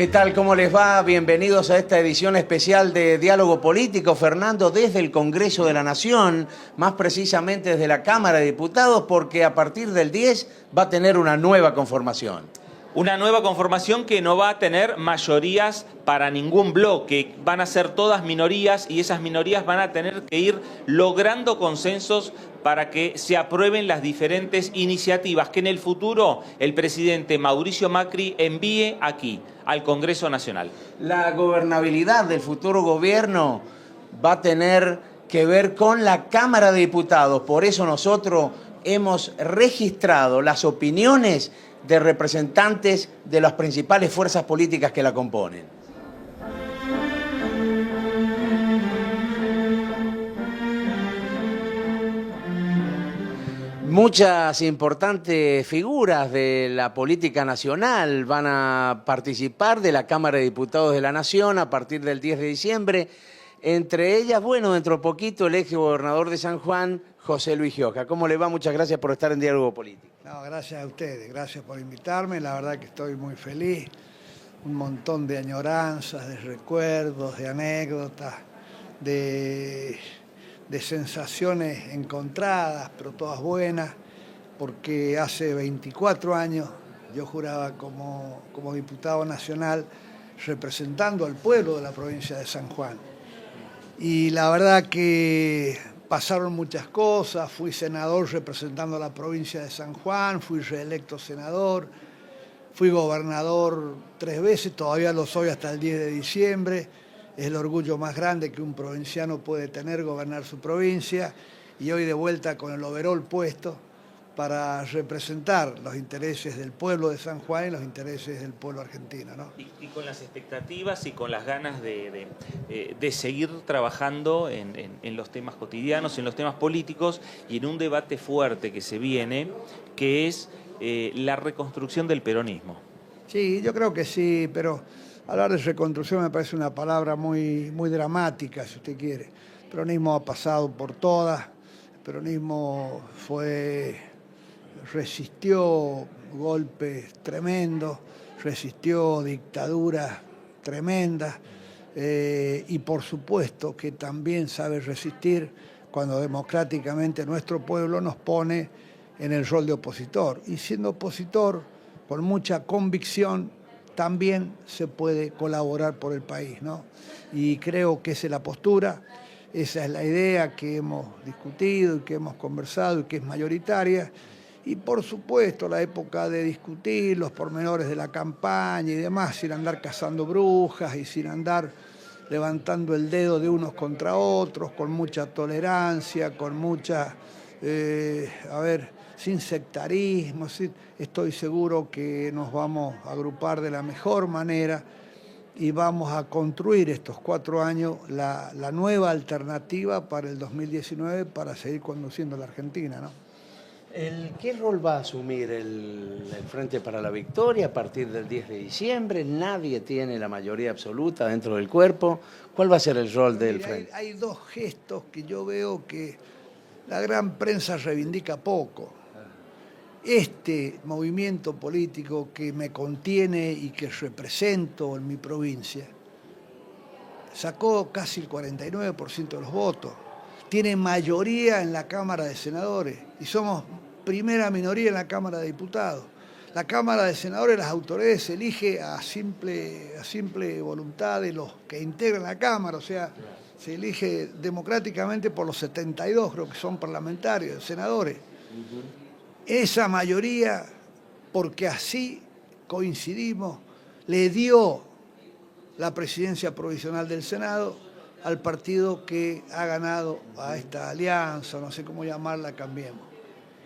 ¿Qué tal? ¿Cómo les va? Bienvenidos a esta edición especial de Diálogo Político. Fernando, desde el Congreso de la Nación, más precisamente desde la Cámara de Diputados, porque a partir del 10 va a tener una nueva conformación. Una nueva conformación que no va a tener mayorías para ningún bloque, van a ser todas minorías y esas minorías van a tener que ir logrando consensos para que se aprueben las diferentes iniciativas que en el futuro el presidente Mauricio Macri envíe aquí, al Congreso Nacional. La gobernabilidad del futuro gobierno va a tener que ver con la Cámara de Diputados, por eso nosotros hemos registrado las opiniones de representantes de las principales fuerzas políticas que la componen. Muchas importantes figuras de la política nacional van a participar de la Cámara de Diputados de la Nación a partir del 10 de diciembre. Entre ellas, bueno, dentro de poquito, el ex gobernador de San Juan, José Luis Gioja. ¿Cómo le va? Muchas gracias por estar en Diálogo Político. No, gracias a ustedes, gracias por invitarme. La verdad que estoy muy feliz. Un montón de añoranzas, de recuerdos, de anécdotas, de sensaciones encontradas, pero todas buenas, porque hace 24 años yo juraba como diputado nacional representando al pueblo de la provincia de San Juan. Y la verdad que pasaron muchas cosas, fui senador representando a la provincia de San Juan, fui reelecto senador, fui gobernador 3 veces, todavía lo soy hasta el 10 de diciembre, es el orgullo más grande que un provinciano puede tener, gobernar su provincia, y hoy de vuelta con el overol puesto para representar los intereses del pueblo de San Juan y los intereses del pueblo argentino, ¿no? Y con las expectativas y con las ganas de seguir trabajando en los temas cotidianos, en los temas políticos y en un debate fuerte que se viene, que es la reconstrucción del peronismo. Sí, yo creo que sí, pero hablar de reconstrucción me parece una palabra muy dramática, si usted quiere. El peronismo ha pasado por todas, el peronismo resistió golpes tremendos, resistió dictaduras tremendas y por supuesto que también sabe resistir cuando democráticamente nuestro pueblo nos pone en el rol de opositor. Y siendo opositor, con mucha convicción, también se puede colaborar por el país, ¿no? Y creo que esa es la postura, esa es la idea que hemos discutido y que hemos conversado y que es mayoritaria. Y por supuesto la época de discutir los pormenores de la campaña y demás, sin andar cazando brujas y sin andar levantando el dedo de unos contra otros, con mucha tolerancia, con mucha, sin sectarismo. Estoy seguro que nos vamos a agrupar de la mejor manera y vamos a construir estos 4 años la nueva alternativa para el 2019 para seguir conduciendo la Argentina, ¿no? ¿Qué rol va a asumir el Frente para la Victoria a partir del 10 de diciembre? Nadie tiene la mayoría absoluta dentro del cuerpo. ¿Cuál va a ser el rol del Frente? Hay 2 gestos que yo veo que la gran prensa reivindica poco. Este movimiento político que me contiene y que represento en mi provincia sacó casi el 49% de los votos. Tiene mayoría en la Cámara de Senadores y somos primera minoría en la Cámara de Diputados. La Cámara de Senadores, las autoridades se elige a simple voluntad de los que integran la Cámara, o sea, se elige democráticamente por los 72, creo que son parlamentarios, senadores. Esa mayoría, porque así coincidimos, le dio la presidencia provisional del Senado al partido que ha ganado a esta alianza, no sé cómo llamarla, Cambiemos.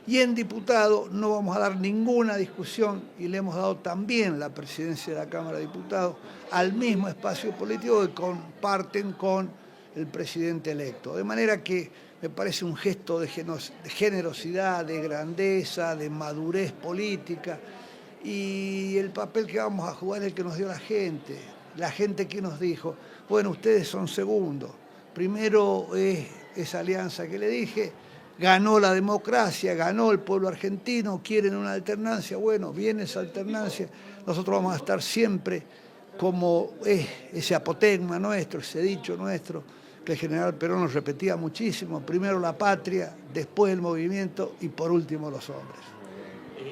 Y en diputado no vamos a dar ninguna discusión y le hemos dado también la presidencia de la Cámara de Diputados al mismo espacio político que comparten con el presidente electo. De manera que me parece un gesto de generosidad, de grandeza, de madurez política, y el papel que vamos a jugar es el que nos dio la gente que nos dijo, bueno, ustedes son segundos, primero es esa alianza que le dije, ganó la democracia, ganó el pueblo argentino, quieren una alternancia, bueno, viene esa alternancia, nosotros vamos a estar siempre como es ese apotegma nuestro, ese dicho nuestro, que el general Perón nos repetía muchísimo: primero la patria, después el movimiento y por último los hombres.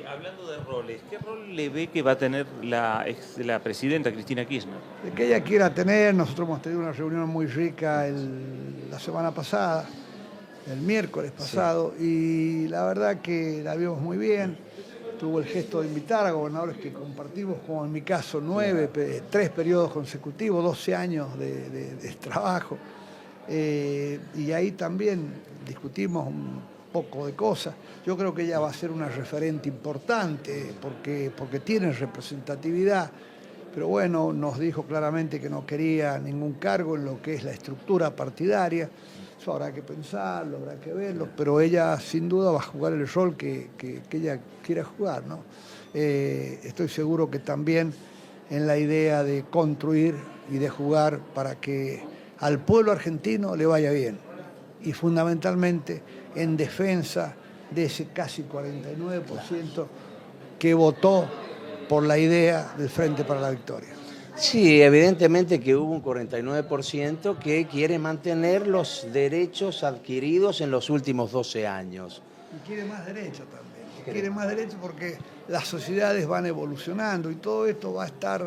Hablando de roles, ¿qué rol le ve que va a tener la presidenta Cristina Kirchner? De que ella quiera tener, nosotros hemos tenido una reunión muy rica la semana pasada, el miércoles pasado, y la verdad que la vimos muy bien. Tuvo el gesto de invitar a gobernadores que compartimos, como en mi caso, 3 periodos consecutivos, 12 años de trabajo. Y ahí también discutimos un poco de cosas. Yo creo que ella va a ser una referente importante porque tiene representatividad, pero bueno, nos dijo claramente que no quería ningún cargo en lo que es la estructura partidaria. Eso habrá que pensarlo, habrá que verlo, pero ella sin duda va a jugar el rol que ella quiera jugar, ¿no? Estoy seguro que también en la idea de construir y de jugar para que al pueblo argentino le vaya bien, y fundamentalmente en defensa de ese casi 49% que votó por la idea del Frente para la Victoria. Sí, evidentemente que hubo un 49% que quiere mantener los derechos adquiridos en los últimos 12 años. Y quiere más derechos también. Quiere más derechos porque las sociedades van evolucionando y todo esto va a estar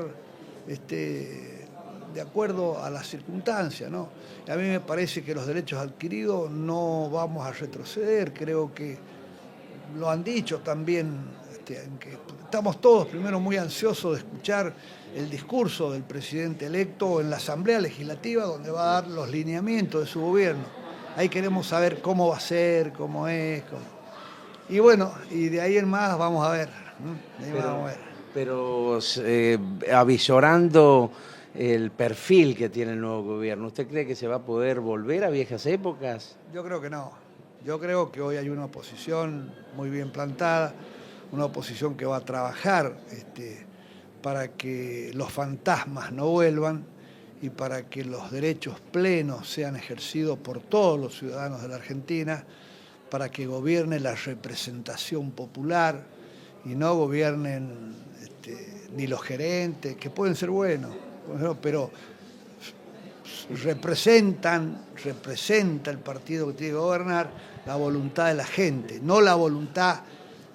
de acuerdo a las circunstancias, ¿no? Y a mí me parece que los derechos adquiridos no vamos a retroceder. Creo que lo han dicho también, en que estamos todos primero muy ansiosos de escuchar el discurso del presidente electo en la Asamblea Legislativa, donde va a dar los lineamientos de su gobierno. Ahí queremos saber cómo va a ser, cómo es. Y bueno, y de ahí en más vamos a ver. Pero avisorando el perfil que tiene el nuevo gobierno, ¿usted cree que se va a poder volver a viejas épocas? Yo creo que no. Yo creo que hoy hay una oposición muy bien plantada, una oposición que va a trabajar para que los fantasmas no vuelvan y para que los derechos plenos sean ejercidos por todos los ciudadanos de la Argentina, para que gobierne la representación popular y no gobiernen ni los gerentes, que pueden ser buenos, pero representa el partido que tiene que gobernar la voluntad de la gente, no la voluntad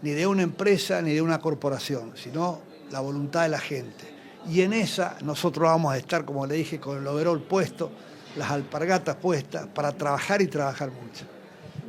ni de una empresa ni de una corporación, sino la voluntad de la gente. Y en esa nosotros vamos a estar, como le dije, con el overol puesto, las alpargatas puestas, para trabajar y trabajar mucho.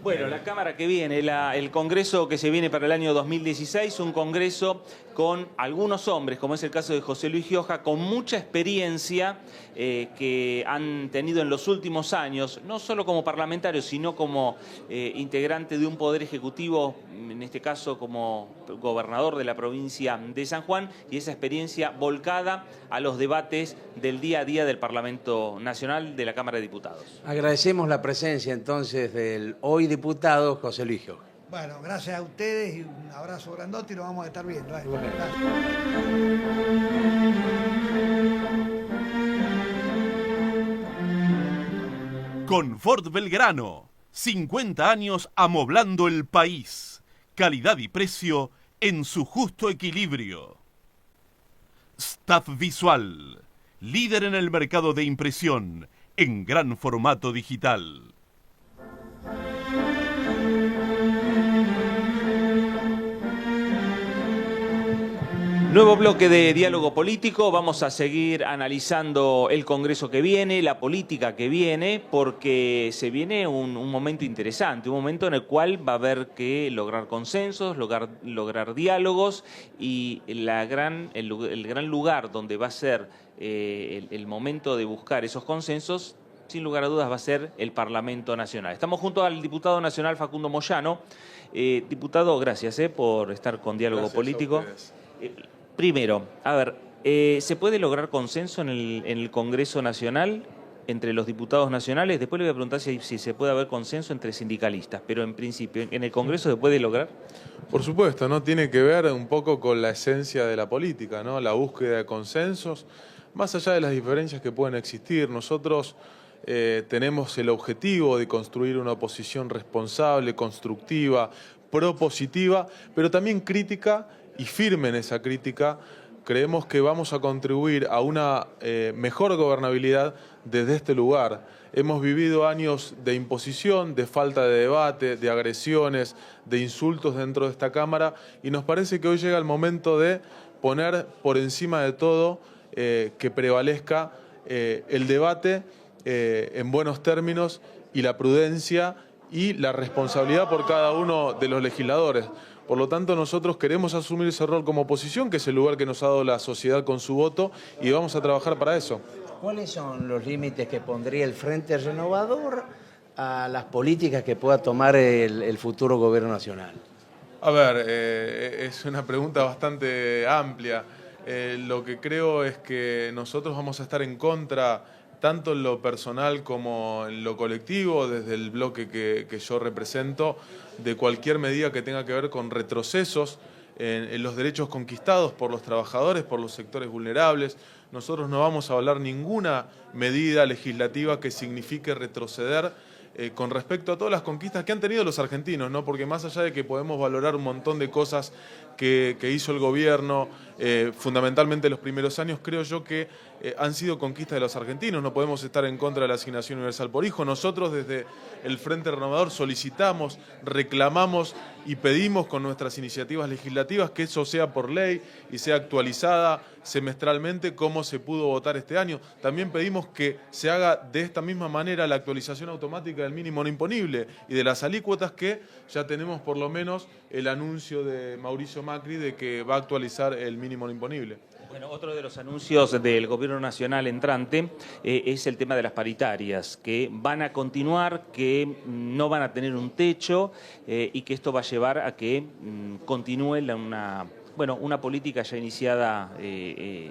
Bueno, la Cámara que viene, el Congreso que se viene para el año 2016, un Congreso con algunos hombres, como es el caso de José Luis Gioja, con mucha experiencia que han tenido en los últimos años, no solo como parlamentarios, sino como integrante de un poder ejecutivo, en este caso como gobernador de la provincia de San Juan, y esa experiencia volcada a los debates del día a día del Parlamento Nacional, de la Cámara de Diputados. Agradecemos la presencia entonces del hoy diputado José Luis Gioja. Bueno, gracias a ustedes y un abrazo grandote y nos vamos a estar viendo. Confort Belgrano, 50 años amoblando el país. Calidad y precio en su justo equilibrio. Staff Visual, líder en el mercado de impresión en gran formato digital. Nuevo bloque de diálogo político, vamos a seguir analizando el Congreso que viene, la política que viene, porque se viene un momento interesante, un momento en el cual va a haber que lograr consensos, lograr diálogos, y el gran lugar donde va a ser el momento de buscar esos consensos, sin lugar a dudas va a ser el Parlamento Nacional. Estamos junto al diputado nacional Facundo Moyano. Diputado, gracias por estar con Diálogo Político. Primero, a ver, ¿se puede lograr consenso en el Congreso Nacional entre los diputados nacionales? Después le voy a preguntar si se puede haber consenso entre sindicalistas, pero en principio, ¿en el Congreso se puede lograr? Por supuesto, ¿no? Tiene que ver un poco con la esencia de la política, ¿no? La búsqueda de consensos, más allá de las diferencias que pueden existir. Nosotros tenemos el objetivo de construir una oposición responsable, constructiva, propositiva, pero también crítica y firme en esa crítica creemos que vamos a contribuir a una mejor gobernabilidad desde este lugar. Hemos vivido años de imposición, de falta de debate, de agresiones, de insultos dentro de esta Cámara, y nos parece que hoy llega el momento de poner por encima de todo que prevalezca el debate en buenos términos y la prudencia y la responsabilidad por cada uno de los legisladores. Por lo tanto, nosotros queremos asumir ese rol como oposición, que es el lugar que nos ha dado la sociedad con su voto, y vamos a trabajar para eso. ¿Cuáles son los límites que pondría el Frente Renovador a las políticas que pueda tomar el futuro gobierno nacional? A ver, es una pregunta bastante amplia. Lo que creo es que nosotros vamos a estar en contra, tanto en lo personal como en lo colectivo, desde el bloque que yo represento, de cualquier medida que tenga que ver con retrocesos en los derechos conquistados por los trabajadores, por los sectores vulnerables. Nosotros no vamos a hablar ninguna medida legislativa que signifique retroceder con respecto a todas las conquistas que han tenido los argentinos, ¿no? Porque más allá de que podemos valorar un montón de cosas que hizo el gobierno, fundamentalmente los primeros años, creo yo que han sido conquistas de los argentinos. No podemos estar en contra de la asignación universal por hijo. Nosotros desde el Frente Renovador solicitamos, reclamamos y pedimos con nuestras iniciativas legislativas que eso sea por ley y sea actualizada semestralmente como se pudo votar este año. También pedimos que se haga de esta misma manera la actualización automática del mínimo no imponible y de las alícuotas, que ya tenemos por lo menos el anuncio de Mauricio Macri de que va a actualizar el mínimo no imponible. Bueno, otro de los anuncios del gobierno nacional entrante es el tema de las paritarias, que van a continuar, que no van a tener un techo y que esto va a llevar a que continúe una política ya iniciada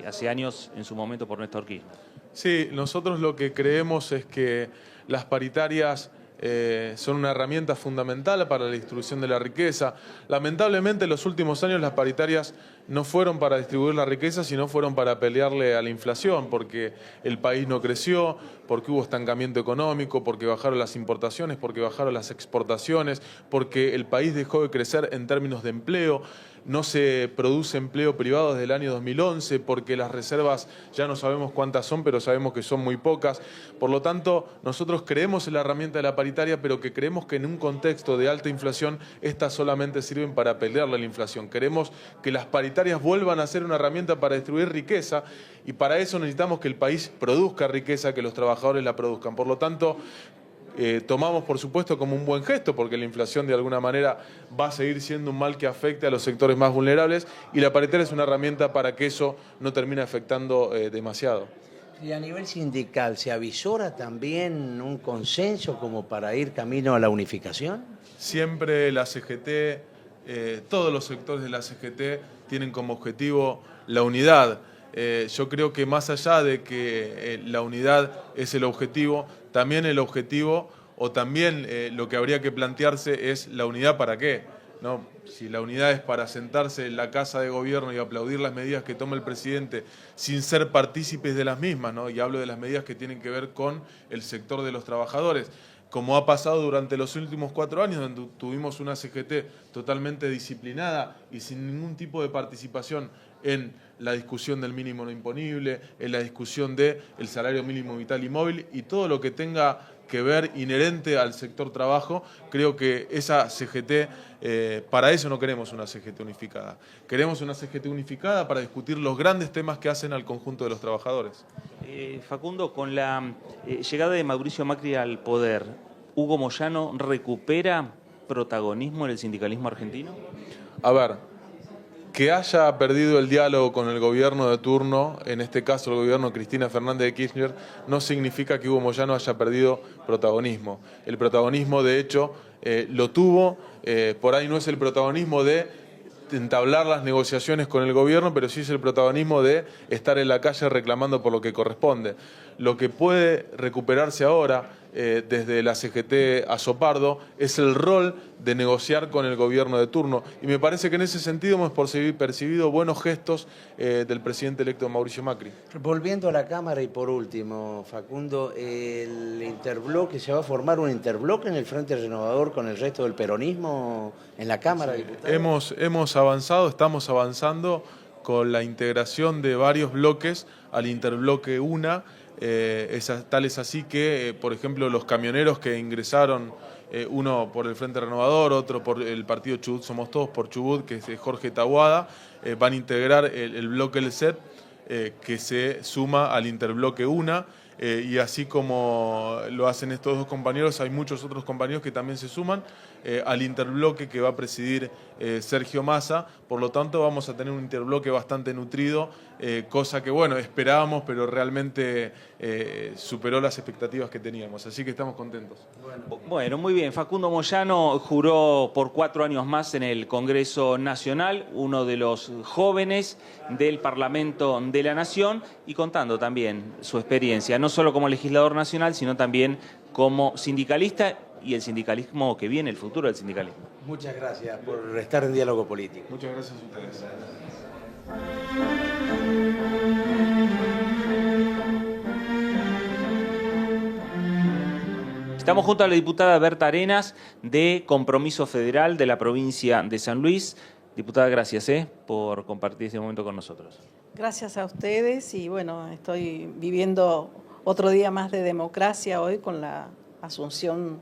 hace años en su momento por Néstor Kirchner. Sí, nosotros lo que creemos es que las paritarias son una herramienta fundamental para la distribución de la riqueza. Lamentablemente, en los últimos años las paritarias no fueron para distribuir la riqueza, sino fueron para pelearle a la inflación, porque el país no creció, porque hubo estancamiento económico, porque bajaron las importaciones, porque bajaron las exportaciones, porque el país dejó de crecer en términos de empleo. No se produce empleo privado desde el año 2011 porque las reservas ya no sabemos cuántas son, pero sabemos que son muy pocas. Por lo tanto, nosotros creemos en la herramienta de la paritaria, pero que creemos que en un contexto de alta inflación, estas solamente sirven para pelearle a la inflación. Queremos que las paritarias vuelvan a ser una herramienta para distribuir riqueza, y para eso necesitamos que el país produzca riqueza, que los trabajadores la produzcan. Por lo tanto, tomamos por supuesto como un buen gesto, porque la inflación de alguna manera va a seguir siendo un mal que afecte a los sectores más vulnerables, y la paritaria es una herramienta para que eso no termine afectando demasiado. Y a nivel sindical, ¿se avisora también un consenso como para ir camino a la unificación? Siempre la CGT, todos los sectores de la CGT tienen como objetivo la unidad. Yo creo que más allá de que la unidad es el objetivo, también el objetivo, o también lo que habría que plantearse es la unidad para qué, ¿no? Si la unidad es para sentarse en la casa de gobierno y aplaudir las medidas que toma el presidente sin ser partícipes de las mismas, ¿no? Y hablo de las medidas que tienen que ver con el sector de los trabajadores, como ha pasado durante los últimos 4 años, donde tuvimos una CGT totalmente disciplinada y sin ningún tipo de participación en la discusión del mínimo no imponible, en la discusión del salario mínimo vital y móvil y todo lo que tenga que ver inherente al sector trabajo. Creo que esa CGT, para eso no queremos una CGT unificada. Queremos una CGT unificada para discutir los grandes temas que hacen al conjunto de los trabajadores. Facundo, con la llegada de Mauricio Macri al poder, ¿Hugo Moyano recupera protagonismo en el sindicalismo argentino? A ver, que haya perdido el diálogo con el gobierno de turno, en este caso el gobierno de Cristina Fernández de Kirchner, no significa que Hugo Moyano haya perdido protagonismo. El protagonismo, de hecho, lo tuvo, por ahí no es el protagonismo de entablar las negociaciones con el gobierno, pero sí es el protagonismo de estar en la calle reclamando por lo que corresponde. Lo que puede recuperarse ahora, desde la CGT a Sopardo, es el rol de negociar con el gobierno de turno. Y me parece que en ese sentido hemos percibido buenos gestos del presidente electo Mauricio Macri. Volviendo a la Cámara y por último, Facundo, el interbloque, ¿se va a formar un interbloque en el Frente Renovador con el resto del peronismo en la Cámara de Diputados? Hemos avanzado, estamos avanzando con la integración de varios bloques al interbloque UNA. Tal es así que, por ejemplo, los camioneros que ingresaron, uno por el Frente Renovador, otro por el partido Chubut Somos Todos, por Chubut, que es de Jorge Taboada, van a integrar el bloque El CEP, que se suma al interbloque UNA. Y así como lo hacen estos dos compañeros, hay muchos otros compañeros que también se suman al interbloque que va a presidir Sergio Massa. Por lo tanto, vamos a tener un interbloque bastante nutrido, cosa que, bueno, esperábamos, pero realmente superó las expectativas que teníamos. Así que estamos contentos. Bueno, muy bien. Facundo Moyano juró por 4 años más en el Congreso Nacional, uno de los jóvenes del Parlamento de la Nación, y contando también su experiencia, no solo como legislador nacional, sino también como sindicalista y el sindicalismo que viene, el futuro del sindicalismo. Muchas gracias por estar en Diálogo Político. Muchas gracias a ustedes. Estamos junto a la diputada Berta Arenas, de Compromiso Federal de la provincia de San Luis. Diputada, gracias por compartir este momento con nosotros. Gracias a ustedes y bueno, estoy viviendo otro día más de democracia hoy con la asunción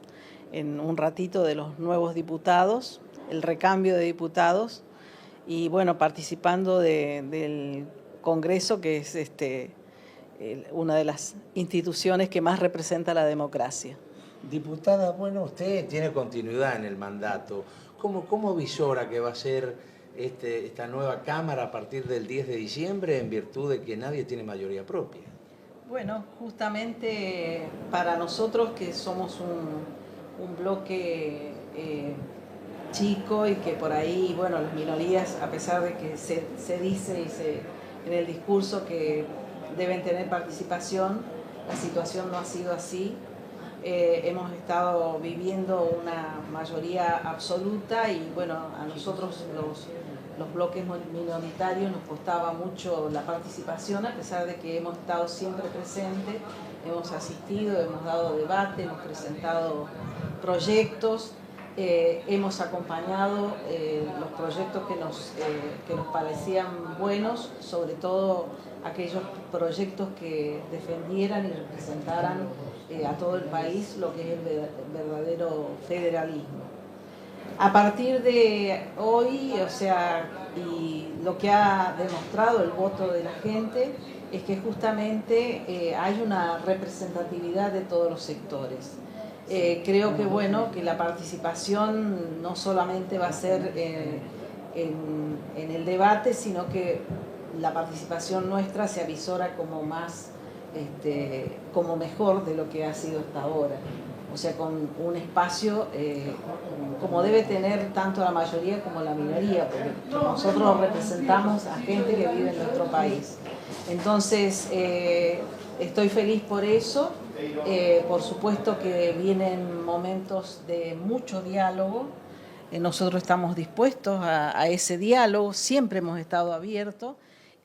en un ratito de los nuevos diputados, el recambio de diputados y bueno, participando del Congreso, que es una de las instituciones que más representa la democracia. Diputada, bueno, usted tiene continuidad en el mandato. ¿Cómo visora que va a ser esta nueva Cámara a partir del 10 de diciembre en virtud de que nadie tiene mayoría propia? Bueno, justamente para nosotros que somos un bloque chico y que por ahí, bueno, las minorías, a pesar de que se dice en el discurso que deben tener participación, la situación no ha sido así. Hemos estado viviendo una mayoría absoluta y bueno, a nosotros los bloques minoritarios nos costaba mucho la participación, a pesar de que hemos estado siempre presentes, hemos asistido, hemos dado debate, hemos presentado proyectos, hemos acompañado los proyectos que nos parecían buenos, sobre todo aquellos proyectos que defendieran y representaran a todo el país lo que es el verdadero federalismo. A partir de hoy, o sea, y lo que ha demostrado el voto de la gente es que justamente hay una representatividad de todos los sectores. Creo que bueno, que la participación no solamente va a ser en el debate, sino que la participación nuestra se avisora como más, como mejor de lo que ha sido hasta ahora. O sea, con un espacio como debe tener tanto la mayoría como la minoría, porque nosotros representamos a gente que vive en nuestro país. Entonces, estoy feliz por eso. Por supuesto que vienen momentos de mucho diálogo. Nosotros estamos dispuestos a ese diálogo, siempre hemos estado abiertos.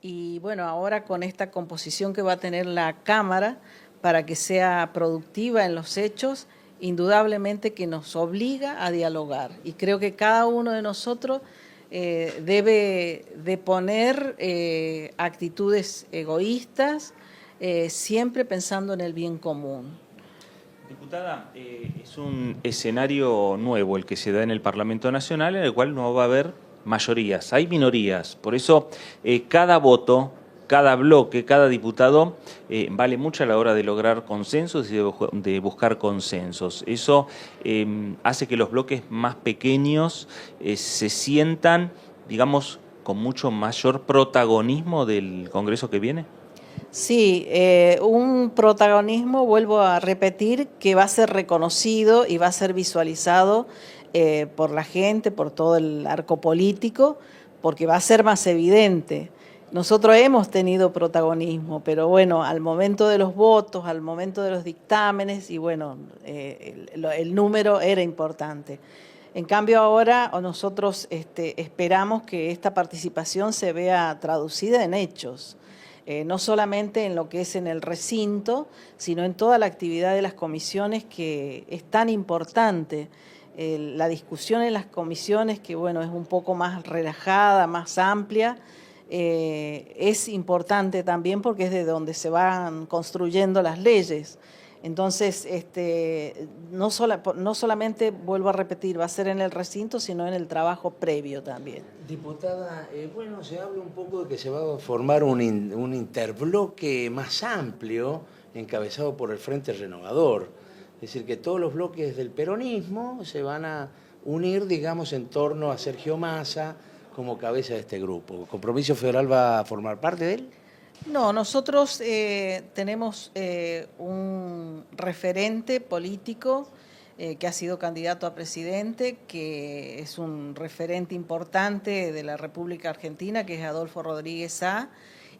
Y bueno, ahora con esta composición que va a tener la Cámara para que sea productiva en los hechos, indudablemente que nos obliga a dialogar. Y creo que cada uno de nosotros debe de poner actitudes egoístas, siempre pensando en el bien común. Diputada, es un escenario nuevo el que se da en el Parlamento Nacional, en el cual no va a haber mayorías, hay minorías. Por eso cada voto, cada bloque, cada diputado vale mucho a la hora de lograr consensos y de buscar consensos. Eso hace que los bloques más pequeños se sientan, digamos, con mucho mayor protagonismo del Congreso que viene. Sí, un protagonismo, vuelvo a repetir, que va a ser reconocido y va a ser visualizado por la gente, por todo el arco político, porque va a ser más evidente. Nosotros hemos tenido protagonismo, pero bueno, al momento de los votos, al momento de los dictámenes, y bueno, el número era importante. En cambio ahora nosotros esperamos que esta participación se vea traducida en hechos. No solamente en lo que es en el recinto, sino en toda la actividad de las comisiones, que es tan importante. La discusión en las comisiones, que bueno, es un poco más relajada, más amplia, es importante también porque es de donde se van construyendo las leyes. Entonces, no solamente, vuelvo a repetir, va a ser en el recinto, sino en el trabajo previo también. Diputada, bueno, se habla un poco de que se va a formar un interbloque más amplio, encabezado por el Frente Renovador. Es decir, que todos los bloques del peronismo se van a unir, digamos, en torno a Sergio Massa como cabeza de este grupo. ¿Compromiso Federal va a formar parte de él? No, nosotros tenemos un referente político que ha sido candidato a presidente, que es un referente importante de la República Argentina, que es Adolfo Rodríguez Sá,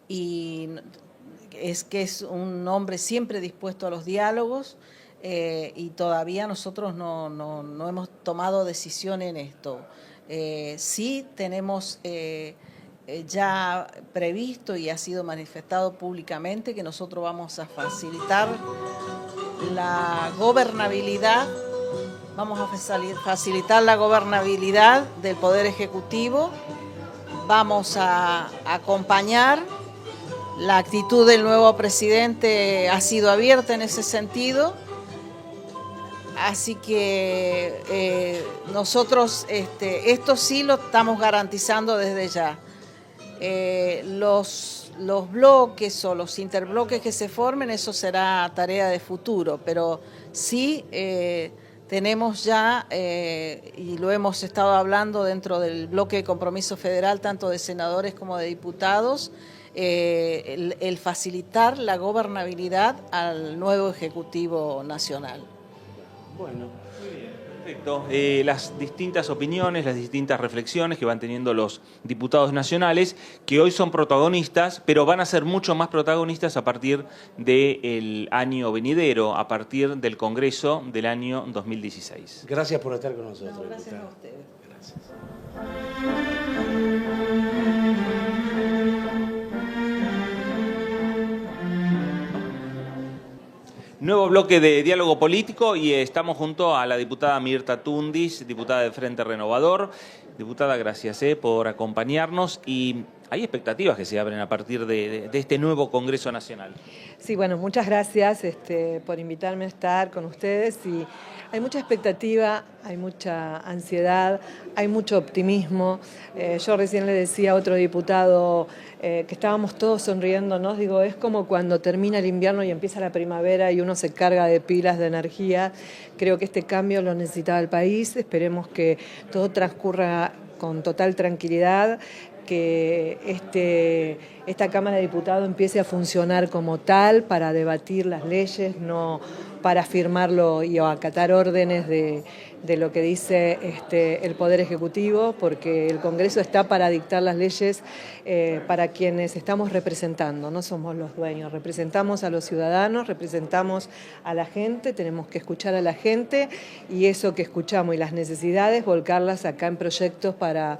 y es un hombre siempre dispuesto a los diálogos, y todavía nosotros no hemos tomado decisión en esto. Sí tenemos ya previsto y ha sido manifestado públicamente que nosotros vamos a facilitar la gobernabilidad, del Poder Ejecutivo, vamos a acompañar. La actitud del nuevo presidente ha sido abierta en ese sentido, así que nosotros esto sí lo estamos garantizando desde ya. Los bloques o los interbloques que se formen, eso será tarea de futuro, pero sí tenemos ya, y lo hemos estado hablando dentro del bloque de Compromiso Federal, tanto de senadores como de diputados, el facilitar la gobernabilidad al nuevo Ejecutivo Nacional. Bueno. Perfecto. Las distintas opiniones, las distintas reflexiones que van teniendo los diputados nacionales, que hoy son protagonistas, pero van a ser mucho más protagonistas a partir del año venidero, a partir del Congreso del año 2016. Gracias por estar con nosotros. No, gracias diputada. a ustedes. Gracias. Nuevo bloque de diálogo político y estamos junto a la diputada Mirta Tundis, diputada del Frente Renovador. Diputada, gracias por acompañarnos y hay expectativas que se abren a partir de este nuevo Congreso Nacional. Sí, bueno, muchas gracias por invitarme a estar con ustedes y hay mucha expectativa, hay mucha ansiedad, hay mucho optimismo. Yo recién le decía a otro diputado que estábamos todos sonriéndonos, digo, es como cuando termina el invierno y empieza la primavera y uno se carga de pilas de energía. Creo que este cambio lo necesitaba el país, esperemos que todo transcurra con total tranquilidad, que esta Cámara de Diputados empiece a funcionar como tal para debatir las leyes, no para firmarlo y acatar órdenes de lo que dice el Poder Ejecutivo, porque el Congreso está para dictar las leyes para quienes estamos representando, no somos los dueños, representamos a los ciudadanos, representamos a la gente, tenemos que escuchar a la gente y eso que escuchamos y las necesidades, volcarlas acá en proyectos para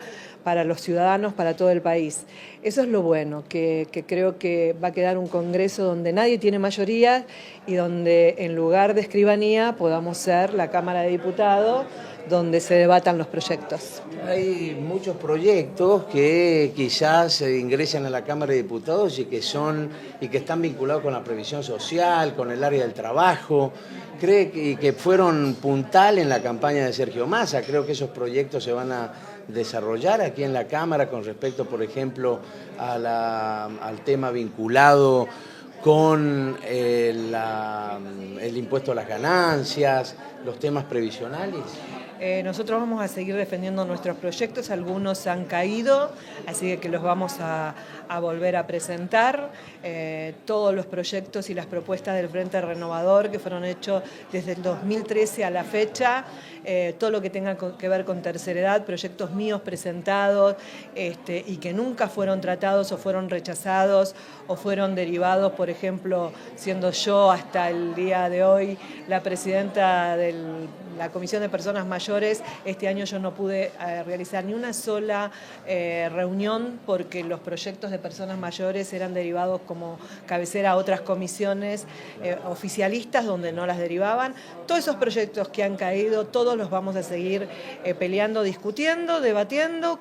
los ciudadanos, para todo el país. Eso es lo bueno, que creo que va a quedar un Congreso donde nadie tiene mayoría y donde en lugar de escribanía podamos ser la Cámara de Diputados, donde se debatan los proyectos. Hay muchos proyectos que quizás ingresan a la Cámara de Diputados y que están vinculados con la previsión social, con el área del trabajo. ¿Cree que fueron puntal en la campaña de Sergio Massa? Creo que esos proyectos se van a desarrollar aquí en la Cámara con respecto, por ejemplo, al tema vinculado con el impuesto a las ganancias, los temas previsionales. Nosotros vamos a seguir defendiendo nuestros proyectos, algunos han caído, así que los vamos a volver a presentar. Todos los proyectos y las propuestas del Frente Renovador que fueron hechos desde el 2013 a la fecha, todo lo que tenga que ver con tercera edad, proyectos míos presentados y que nunca fueron tratados o fueron rechazados o fueron derivados, por ejemplo, siendo yo hasta el día de hoy la presidenta de la Comisión de Personas Mayores mayores. Este año yo no pude realizar ni una sola reunión porque los proyectos de personas mayores eran derivados como cabecera a otras comisiones oficialistas donde no las derivaban. Todos esos proyectos que han caído, todos los vamos a seguir peleando, discutiendo, debatiendo,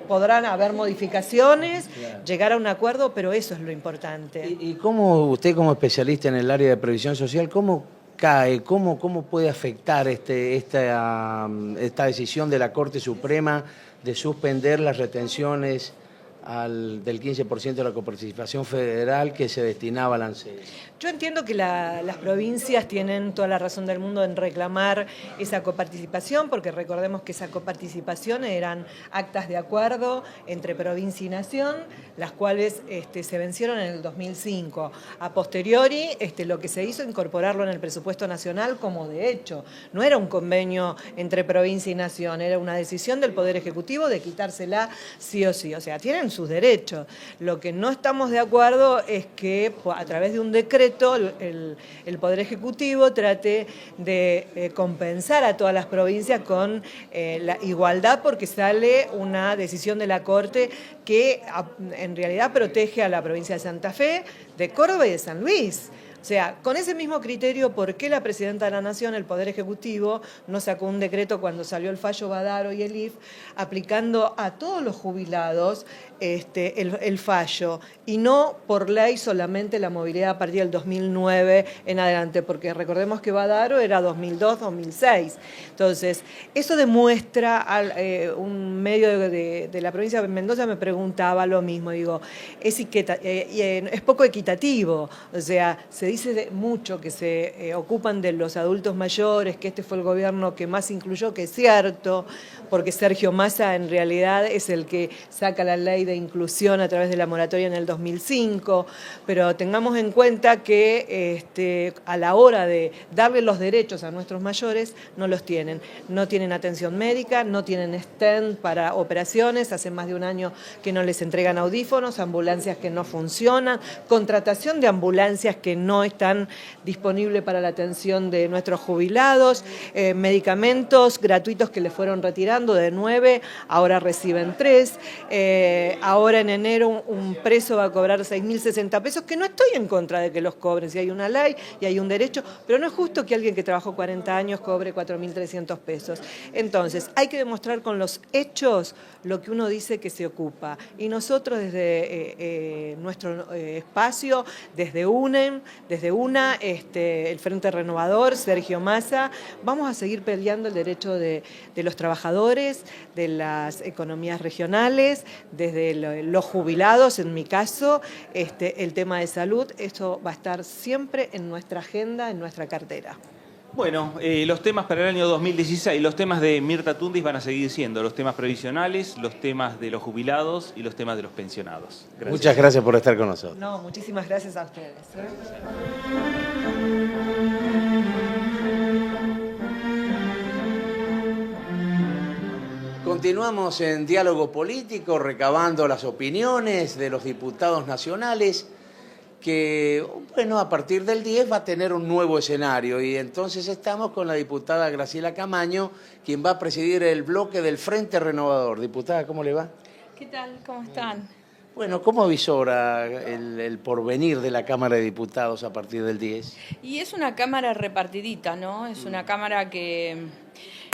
podrán haber modificaciones, llegar a un acuerdo, pero eso es lo importante. ¿Y cómo usted, como especialista en el área de previsión social, cómo cae, cómo puede afectar esta decisión de la Corte Suprema de suspender las retenciones del 15% de la coparticipación federal que se destinaba al ANSES? Yo entiendo que las provincias tienen toda la razón del mundo en reclamar esa coparticipación, porque recordemos que esa coparticipación eran actas de acuerdo entre provincia y nación, las cuales se vencieron en el 2005. A posteriori, lo que se hizo incorporarlo en el presupuesto nacional como de hecho. No era un convenio entre provincia y nación, era una decisión del Poder Ejecutivo de quitársela sí o sí. O sea, tienen sus derechos. Lo que no estamos de acuerdo es que a través de un decreto el Poder Ejecutivo trate de compensar a todas las provincias con la igualdad, porque sale una decisión de la Corte que en realidad protege a la provincia de Santa Fe, de Córdoba y de San Luis. O sea, con ese mismo criterio, ¿por qué la Presidenta de la Nación, el Poder Ejecutivo, no sacó un decreto cuando salió el fallo Badaro y el IF, aplicando a todos los jubilados el fallo, y no por ley solamente la movilidad a partir del 2009 en adelante? Porque recordemos que Badaro era 2002-2006. Entonces, eso demuestra, un medio de la provincia de Mendoza me preguntaba lo mismo, digo, es poco equitativo. O sea, se dice mucho que se ocupan de los adultos mayores, que este fue el gobierno que más incluyó, que es cierto, porque Sergio Massa en realidad es el que saca la ley de inclusión a través de la moratoria en el 2005, pero tengamos en cuenta que a la hora de darle los derechos a nuestros mayores, no los tienen. No tienen atención médica, no tienen stand para operaciones, hace más de un año que no les entregan audífonos, ambulancias que no funcionan, contratación de ambulancias que no están disponibles para la atención de nuestros jubilados, medicamentos gratuitos que les fueron retirando de 9, ahora reciben 3, ahora en enero un preso va a cobrar 6.060 pesos, que no estoy en contra de que los cobren, si hay una ley y hay un derecho, pero no es justo que alguien que trabajó 40 años cobre 4.300 pesos. Entonces, hay que demostrar con los hechos lo que uno dice que se ocupa. Y nosotros desde nuestro espacio, desde UNEM, el Frente Renovador, Sergio Massa, vamos a seguir peleando el derecho de los trabajadores, de las economías regionales, desde los jubilados, en mi caso, el tema de salud. Esto va a estar siempre en nuestra agenda, en nuestra cartera. Bueno, los temas para el año 2016, los temas de Mirta Tundis van a seguir siendo los temas previsionales, los temas de los jubilados y los temas de los pensionados. Gracias. Muchas gracias por estar con nosotros. No, muchísimas gracias a ustedes. Continuamos en diálogo político, recabando las opiniones de los diputados nacionales, que, bueno, a partir del 10 va a tener un nuevo escenario, y entonces estamos con la diputada Graciela Camaño, quien va a presidir el bloque del Frente Renovador. Diputada, ¿cómo le va? ¿Qué tal? ¿Cómo están? Bueno, ¿cómo avisora el porvenir de la Cámara de Diputados a partir del 10? Y es una Cámara repartidita, ¿no? Es una Cámara que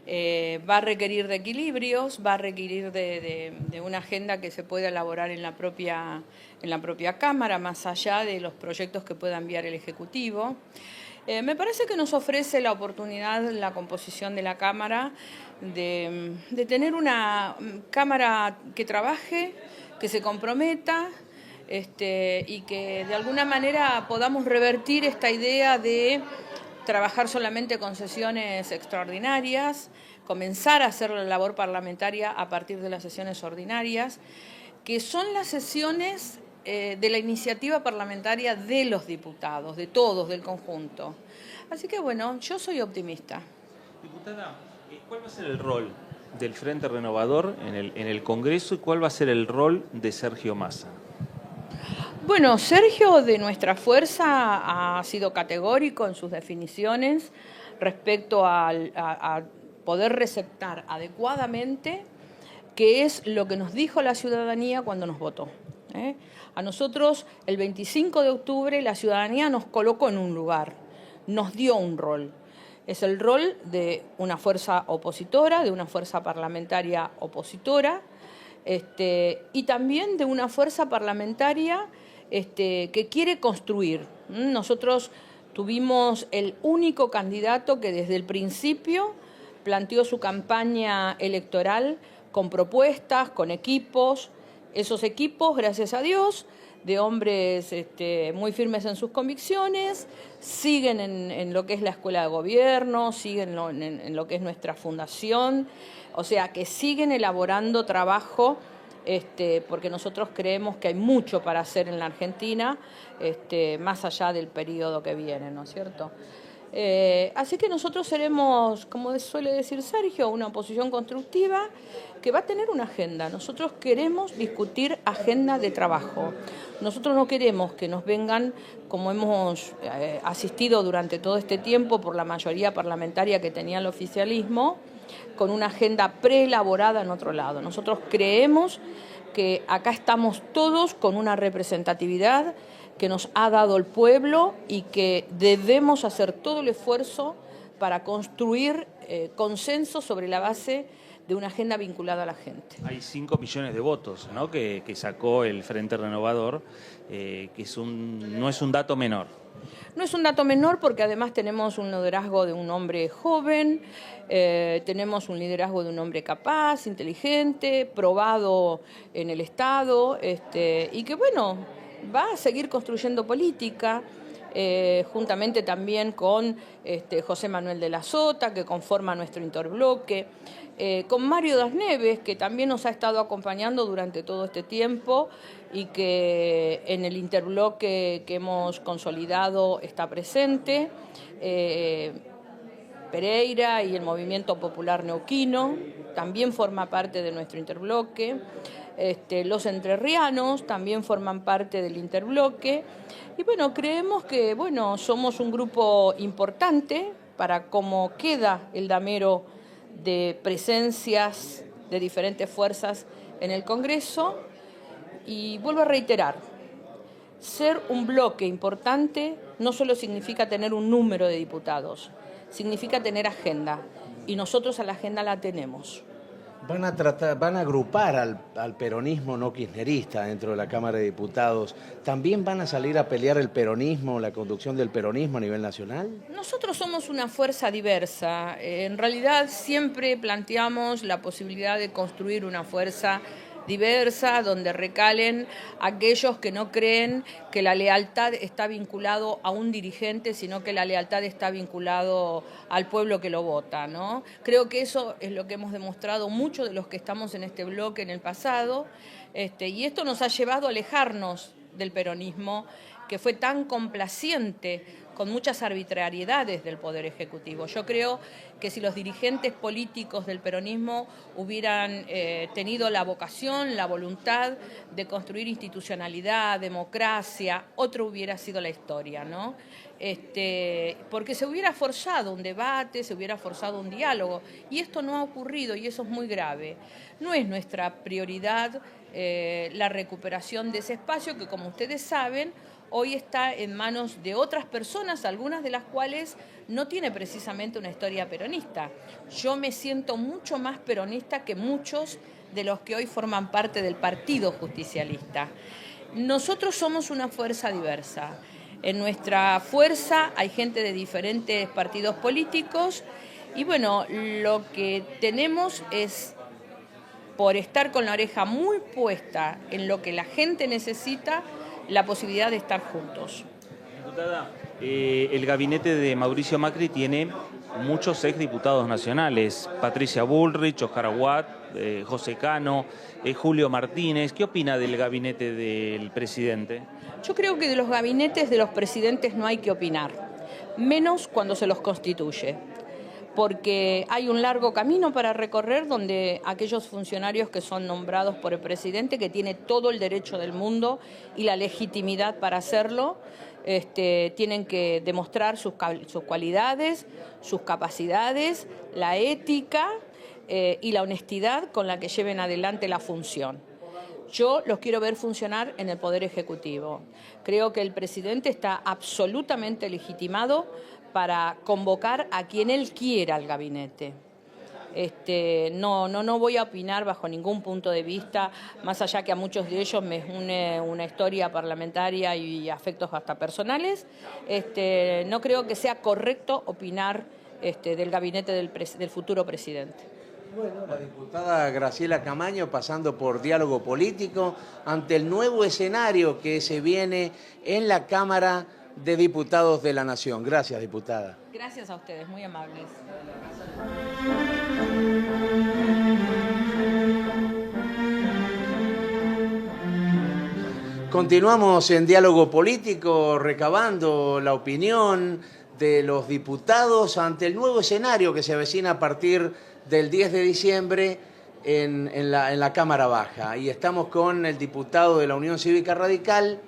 va a requerir de equilibrios, va a requerir de una agenda que se pueda elaborar en la propia Cámara, más allá de los proyectos que pueda enviar el Ejecutivo. Me parece que nos ofrece la oportunidad, la composición de la Cámara, de tener una Cámara que trabaje, que se comprometa, y que de alguna manera podamos revertir esta idea de trabajar solamente con sesiones extraordinarias, comenzar a hacer la labor parlamentaria a partir de las sesiones ordinarias, que son las sesiones de la iniciativa parlamentaria de los diputados, de todos, del conjunto. Así que bueno, yo soy optimista. Diputada, ¿cuál va a ser el rol del Frente Renovador en el Congreso y cuál va a ser el rol de Sergio Massa? Bueno, Sergio, de nuestra fuerza, ha sido categórico en sus definiciones respecto a poder receptar adecuadamente qué es lo que nos dijo la ciudadanía cuando nos votó. A nosotros, el 25 de octubre, la ciudadanía nos colocó en un lugar, nos dio un rol. Es el rol de una fuerza opositora, de una fuerza parlamentaria opositora, y también de una fuerza parlamentaria que quiere construir. Nosotros tuvimos el único candidato que desde el principio planteó su campaña electoral con propuestas, con equipos. Esos equipos, gracias a Dios, de hombres muy firmes en sus convicciones, siguen en lo que es la Escuela de Gobierno, siguen en lo que es nuestra fundación, o sea, que siguen elaborando trabajo, porque nosotros creemos que hay mucho para hacer en la Argentina, más allá del periodo que viene, ¿no es cierto? Así que nosotros seremos, como suele decir Sergio, una oposición constructiva que va a tener una agenda. Nosotros queremos discutir agenda de trabajo. Nosotros no queremos que nos vengan, como hemos asistido durante todo este tiempo por la mayoría parlamentaria que tenía el oficialismo, con una agenda preelaborada en otro lado. Nosotros creemos que acá estamos todos con una representatividad que nos ha dado el pueblo y que debemos hacer todo el esfuerzo para construir consenso sobre la base de una agenda vinculada a la gente. Hay 5 millones de votos, ¿no?, que sacó el Frente Renovador, que no es un dato menor. No es un dato menor porque además tenemos un liderazgo de un hombre joven, tenemos un liderazgo de un hombre capaz, inteligente, probado en el Estado, y que bueno, va a seguir construyendo política, juntamente también con José Manuel de la Sota, que conforma nuestro interbloque, con Mario Das Neves, que también nos ha estado acompañando durante todo este tiempo y que en el interbloque que hemos consolidado está presente, Pereira y el Movimiento Popular Neuquino también forma parte de nuestro interbloque. Los entrerrianos también forman parte del interbloque y bueno, creemos que bueno, somos un grupo importante para cómo queda el damero de presencias de diferentes fuerzas en el Congreso. Y vuelvo a reiterar, ser un bloque importante no solo significa tener un número de diputados, significa tener agenda y nosotros a la agenda la tenemos. Van a agrupar al peronismo no kirchnerista dentro de la Cámara de Diputados. ¿También van a salir a pelear el peronismo, la conducción del peronismo a nivel nacional? Nosotros somos una fuerza diversa. En realidad siempre planteamos la posibilidad de construir una fuerza diversa, donde recalen aquellos que no creen que la lealtad está vinculado a un dirigente, sino que la lealtad está vinculado al pueblo que lo vota, ¿no? Creo que eso es lo que hemos demostrado muchos de los que estamos en este bloque en el pasado, y esto nos ha llevado a alejarnos del peronismo, que fue tan complaciente con muchas arbitrariedades del Poder Ejecutivo. Yo creo que si los dirigentes políticos del peronismo hubieran tenido la vocación, la voluntad de construir institucionalidad, democracia, otra hubiera sido la historia, ¿no? Porque se hubiera forzado un debate, se hubiera forzado un diálogo, y esto no ha ocurrido y eso es muy grave. No es nuestra prioridad la recuperación de ese espacio que, como ustedes saben, hoy está en manos de otras personas, algunas de las cuales no tiene precisamente una historia peronista. Yo me siento mucho más peronista que muchos de los que hoy forman parte del Partido Justicialista. Nosotros somos una fuerza diversa. En nuestra fuerza hay gente de diferentes partidos políticos y bueno, lo que tenemos es, por estar con la oreja muy puesta en lo que la gente necesita, la posibilidad de estar juntos. Diputada, el gabinete de Mauricio Macri tiene muchos exdiputados nacionales, Patricia Bullrich, Oscar Aguad, José Cano, Julio Martínez. ¿Qué opina del gabinete del presidente? Yo creo que de los gabinetes de los presidentes no hay que opinar, menos cuando se los constituye, porque hay un largo camino para recorrer donde aquellos funcionarios que son nombrados por el presidente, que tiene todo el derecho del mundo y la legitimidad para hacerlo, tienen que demostrar sus cualidades, sus capacidades, la ética y la honestidad con la que lleven adelante la función. Yo los quiero ver funcionar en el Poder Ejecutivo. Creo que el presidente está absolutamente legitimado para convocar a quien él quiera al gabinete. No voy a opinar bajo ningún punto de vista, más allá que a muchos de ellos me une una historia parlamentaria y afectos hasta personales. No creo que sea correcto opinar del gabinete del futuro presidente. Bueno, la diputada Graciela Camaño pasando por Diálogo Político ante el nuevo escenario que se viene en la Cámara de Diputados de la Nación. Gracias, diputada. Gracias a ustedes, muy amables. Continuamos en Diálogo Político recabando la opinión de los diputados ante el nuevo escenario que se avecina a partir del 10 de diciembre en la Cámara Baja. Y estamos con el diputado de la Unión Cívica Radical,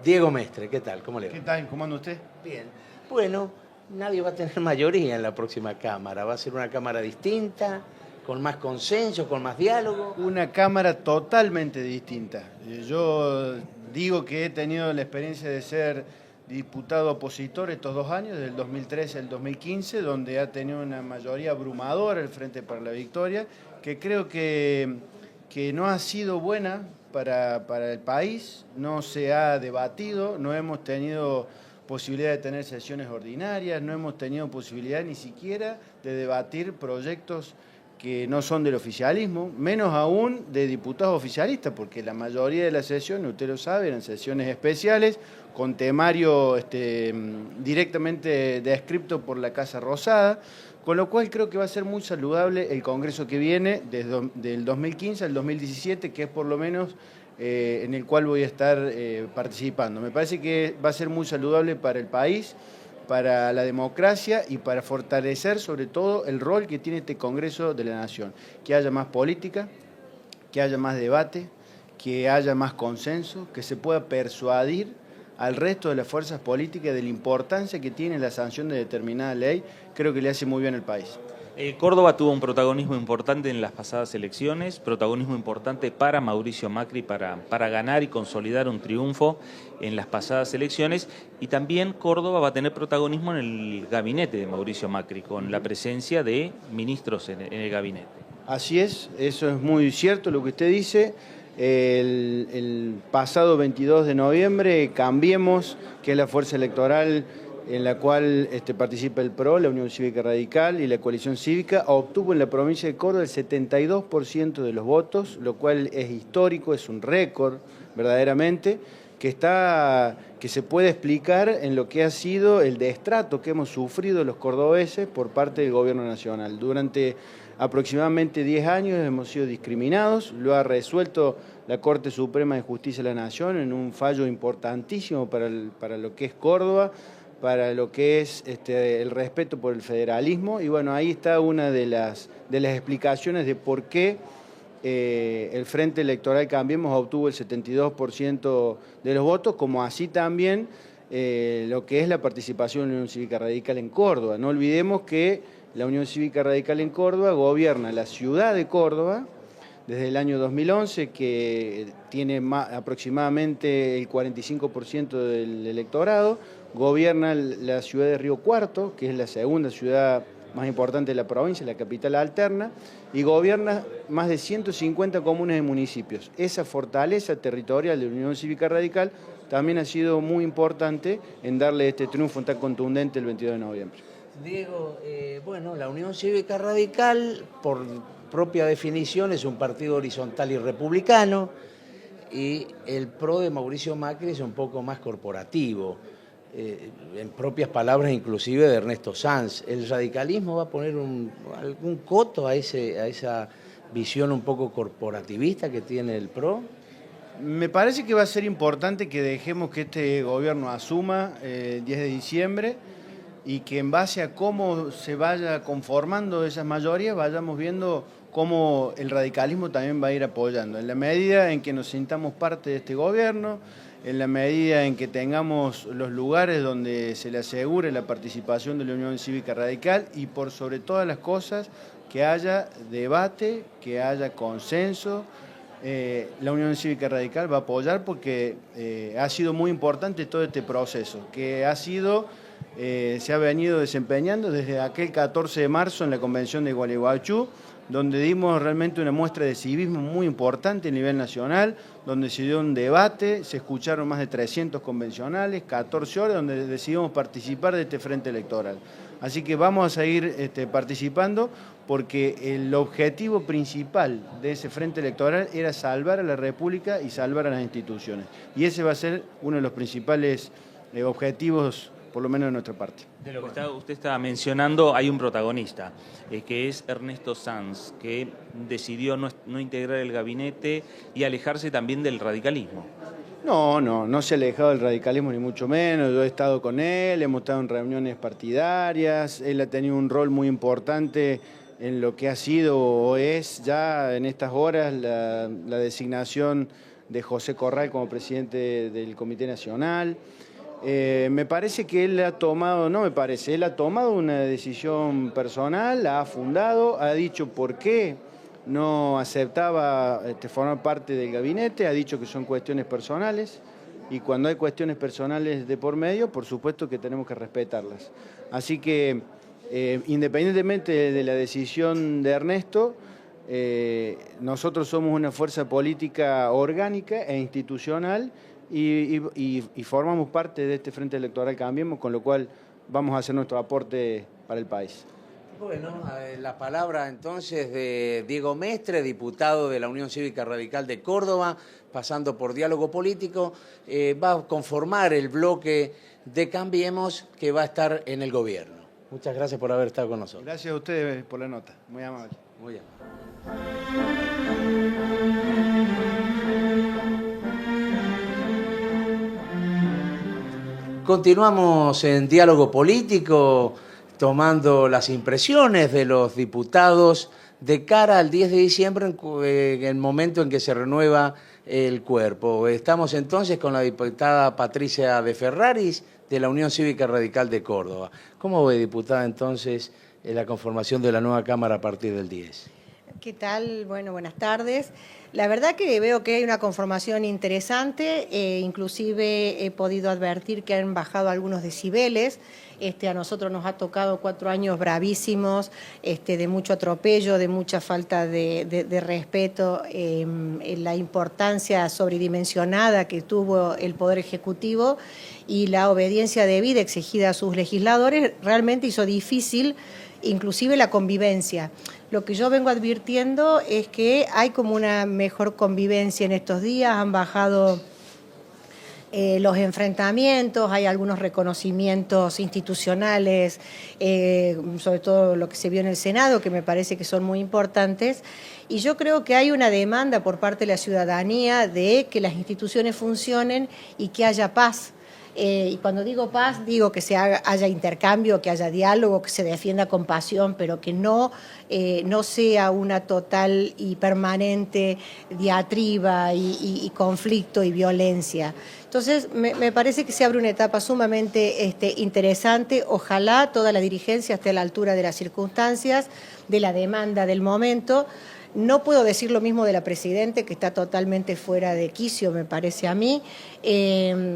Diego Mestre. ¿Qué tal? ¿Cómo le va? ¿Qué tal? ¿Cómo anda usted? Bien. Bueno, nadie va a tener mayoría en la próxima Cámara. Va a ser una Cámara distinta, con más consenso, con más diálogo. Una Cámara totalmente distinta. Yo digo que he tenido la experiencia de ser diputado opositor estos 2 años, del 2013 al 2015, donde ha tenido una mayoría abrumadora el Frente para la Victoria, que creo que no ha sido buena para el país, no se ha debatido, no hemos tenido posibilidad de tener sesiones ordinarias, no hemos tenido posibilidad ni siquiera de debatir proyectos que no son del oficialismo, menos aún de diputados oficialistas, porque la mayoría de las sesiones, usted lo sabe, eran sesiones especiales, con temario directamente descripto por la Casa Rosada, con lo cual creo que va a ser muy saludable el Congreso que viene, desde del 2015 al 2017, que es por lo menos en el cual voy a estar participando. Me parece que va a ser muy saludable para el país, para la democracia y para fortalecer sobre todo el rol que tiene este Congreso de la Nación. Que haya más política, que haya más debate, que haya más consenso, que se pueda persuadir al resto de las fuerzas políticas de la importancia que tiene la sanción de determinada ley. Creo que le hace muy bien al país. Córdoba tuvo un protagonismo importante en las pasadas elecciones, protagonismo importante para Mauricio Macri para ganar y consolidar un triunfo en las pasadas elecciones, y también Córdoba va a tener protagonismo en el gabinete de Mauricio Macri, con la presencia de ministros en el gabinete. Así es, eso es muy cierto lo que usted dice. El pasado 22 de noviembre, Cambiemos, que es la fuerza electoral en la cual participa el PRO, la Unión Cívica Radical y la Coalición Cívica, obtuvo en la provincia de Córdoba el 72% de los votos, lo cual es histórico, es un récord verdaderamente, que se puede explicar en lo que ha sido el destrato que hemos sufrido los cordobeses por parte del Gobierno Nacional. Durante aproximadamente 10 años hemos sido discriminados, lo ha resuelto la Corte Suprema de Justicia de la Nación en un fallo importantísimo para lo que es Córdoba, para lo que es el respeto por el federalismo, y bueno, ahí está una de las explicaciones de por qué el Frente Electoral Cambiemos obtuvo el 72% de los votos, como así también lo que es la participación de la Unión Cívica Radical en Córdoba. No olvidemos que la Unión Cívica Radical en Córdoba gobierna la ciudad de Córdoba desde el año 2011, que tiene aproximadamente el 45% del electorado, gobierna la ciudad de Río Cuarto, que es la segunda ciudad más importante de la provincia, la capital alterna, y gobierna más de 150 comunas y municipios. Esa fortaleza territorial de la Unión Cívica Radical también ha sido muy importante en darle este triunfo tan contundente el 22 de noviembre. Diego, bueno, la Unión Cívica Radical, por propia definición, es un partido horizontal y republicano, y el PRO de Mauricio Macri es un poco más corporativo, en propias palabras inclusive de Ernesto Sanz. ¿El radicalismo va a poner algún coto a esa visión un poco corporativista que tiene el PRO? Me parece que va a ser importante que dejemos que este gobierno asuma el 10 de diciembre y que en base a cómo se vaya conformando esas mayorías vayamos viendo cómo el radicalismo también va a ir apoyando. En la medida en que nos sintamos parte de este gobierno, en la medida en que tengamos los lugares donde se le asegure la participación de la Unión Cívica Radical y por sobre todas las cosas que haya debate, que haya consenso. La Unión Cívica Radical va a apoyar porque ha sido muy importante todo este proceso, que se ha venido desempeñando desde aquel 14 de marzo en la Convención de Gualeguaychú, donde dimos realmente una muestra de civismo muy importante a nivel nacional, donde se dio un debate, se escucharon más de 300 convencionales, 14 horas, donde decidimos participar de este frente electoral. Así que vamos a seguir participando porque el objetivo principal de ese frente electoral era salvar a la República y salvar a las instituciones. Y ese va a ser uno de los principales objetivos, por lo menos de nuestra parte. De lo que usted está mencionando, hay un protagonista, que es Ernesto Sanz, que decidió no integrar el gabinete y alejarse también del radicalismo. No se ha alejado del radicalismo ni mucho menos. Yo he estado con él, hemos estado en reuniones partidarias, él ha tenido un rol muy importante en lo que ha sido o es ya en estas horas la designación de José Corral como presidente del Comité Nacional. Me parece que él ha tomado, él ha tomado una decisión personal, la ha fundado, ha dicho por qué no aceptaba formar parte del gabinete, ha dicho que son cuestiones personales y cuando hay cuestiones personales de por medio, por supuesto que tenemos que respetarlas. Así que independientemente de la decisión de Ernesto, nosotros somos una fuerza política orgánica e institucional y formamos parte de este Frente Electoral Cambiemos, con lo cual vamos a hacer nuestro aporte para el país. Bueno, la palabra entonces de Diego Mestre, diputado de la Unión Cívica Radical de Córdoba, pasando por Diálogo Político, va a conformar el bloque de Cambiemos que va a estar en el gobierno. Muchas gracias por haber estado con nosotros. Gracias a ustedes por la nota, muy amable. Muy amable. Continuamos en Diálogo Político, tomando las impresiones de los diputados de cara al 10 de diciembre, en el momento en que se renueva el cuerpo. Estamos entonces con la diputada Patricia de Ferraris, de la Unión Cívica Radical de Córdoba. ¿Cómo ve, diputada, entonces la conformación de la nueva Cámara a partir del 10? ¿Qué tal? Bueno, buenas tardes. La verdad que veo que hay una conformación interesante, inclusive he podido advertir que han bajado algunos decibeles. A nosotros nos ha tocado 4 años bravísimos, de mucho atropello, de mucha falta de respeto, la importancia sobredimensionada que tuvo el Poder Ejecutivo y la obediencia debida exigida a sus legisladores realmente hizo difícil inclusive la convivencia. Lo que yo vengo advirtiendo es que hay como una mejor convivencia en estos días, han bajado los enfrentamientos, hay algunos reconocimientos institucionales, sobre todo lo que se vio en el Senado, que me parece que son muy importantes, y yo creo que hay una demanda por parte de la ciudadanía de que las instituciones funcionen y que haya paz. Y cuando digo paz, digo que haya intercambio, que haya diálogo, que se defienda con pasión, pero que no sea una total y permanente diatriba y conflicto y violencia. Entonces, me parece que se abre una etapa sumamente interesante. Ojalá toda la dirigencia esté a la altura de las circunstancias, de la demanda del momento. No puedo decir lo mismo de la Presidente, que está totalmente fuera de quicio, me parece a mí.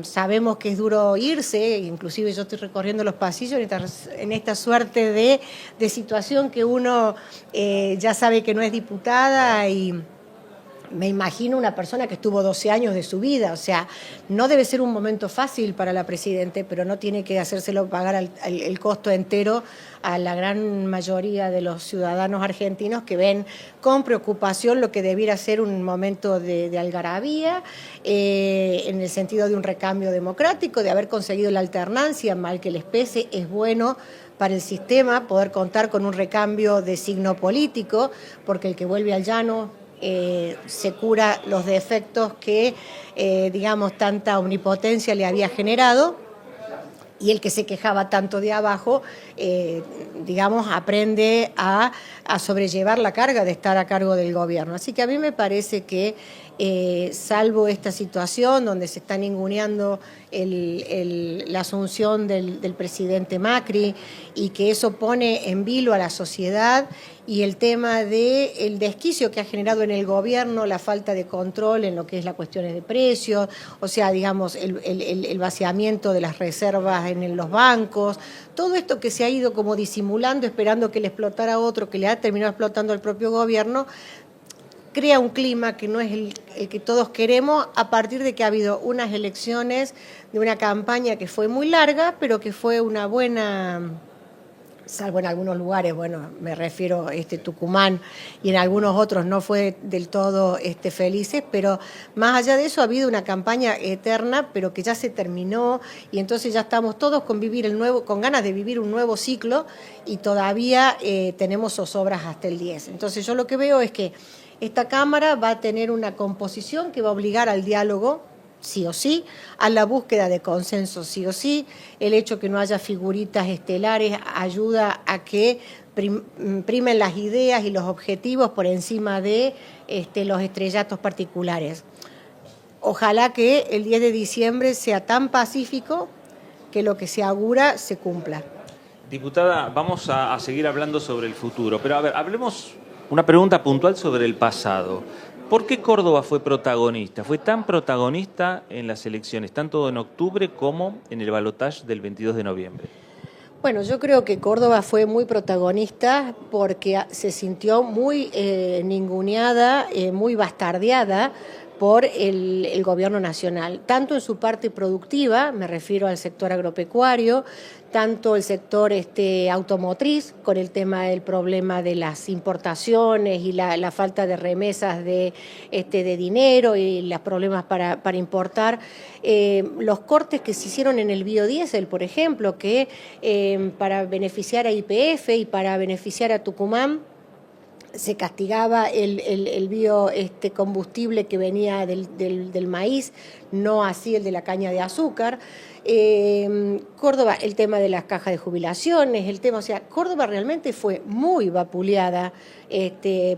Sabemos que es duro irse, inclusive yo estoy recorriendo los pasillos en esta suerte de situación que uno ya sabe que no es diputada y me imagino una persona que estuvo 12 años de su vida, o sea, no debe ser un momento fácil para la Presidente, pero no tiene que hacérselo pagar el costo entero a la gran mayoría de los ciudadanos argentinos que ven con preocupación lo que debiera ser un momento de algarabía, en el sentido de un recambio democrático, de haber conseguido la alternancia, mal que les pese, es bueno para el sistema poder contar con un recambio de signo político, porque el que vuelve al llano se cura los defectos que, tanta omnipotencia le había generado. y el que se quejaba tanto de abajo, digamos, aprende a sobrellevar la carga de estar a cargo del gobierno. Así que a mí me parece que, salvo esta situación donde se está ninguneando la asunción del presidente Macri y que eso pone en vilo a la sociedad, y el tema del desquicio que ha generado en el gobierno, la falta de control en lo que es las cuestiones de precios, o sea, digamos, el vaciamiento de las reservas en los bancos, todo esto que se ha ido como disimulando, esperando que le explotara otro, que le ha terminado explotando al propio gobierno, crea un clima que no es el que todos queremos, a partir de que ha habido unas elecciones de una campaña que fue muy larga, pero que fue una buena, salvo en algunos lugares, bueno, me refiero a Tucumán, y en algunos otros no fue del todo felices, pero más allá de eso ha habido una campaña eterna, pero que ya se terminó, y entonces ya estamos todos con ganas de vivir un nuevo ciclo, y todavía tenemos zozobras hasta el 10. Entonces yo lo que veo es que esta Cámara va a tener una composición que va a obligar al diálogo, sí o sí, a la búsqueda de consenso, sí o sí. El hecho que no haya figuritas estelares ayuda a que primen las ideas y los objetivos por encima de los estrellatos particulares. Ojalá que el 10 de diciembre sea tan pacífico que lo que se augura se cumpla. Diputada, vamos a seguir hablando sobre el futuro, pero a ver, hablemos una pregunta puntual sobre el pasado. ¿Por qué Córdoba fue protagonista? Fue tan protagonista en las elecciones, tanto en octubre como en el balotaje del 22 de noviembre. Bueno, yo creo que Córdoba fue muy protagonista porque se sintió muy ninguneada, muy bastardeada por el gobierno nacional, tanto en su parte productiva, me refiero al sector agropecuario, tanto el sector automotriz, con el tema del problema de las importaciones y la falta de remesas de dinero y los problemas para importar, los cortes que se hicieron en el biodiesel, por ejemplo, que para beneficiar a YPF y para beneficiar a Tucumán, se castigaba el biocombustible que venía del maíz, no así el de la caña de azúcar. Córdoba, el tema de las cajas de jubilaciones, o sea, Córdoba realmente fue muy vapuleada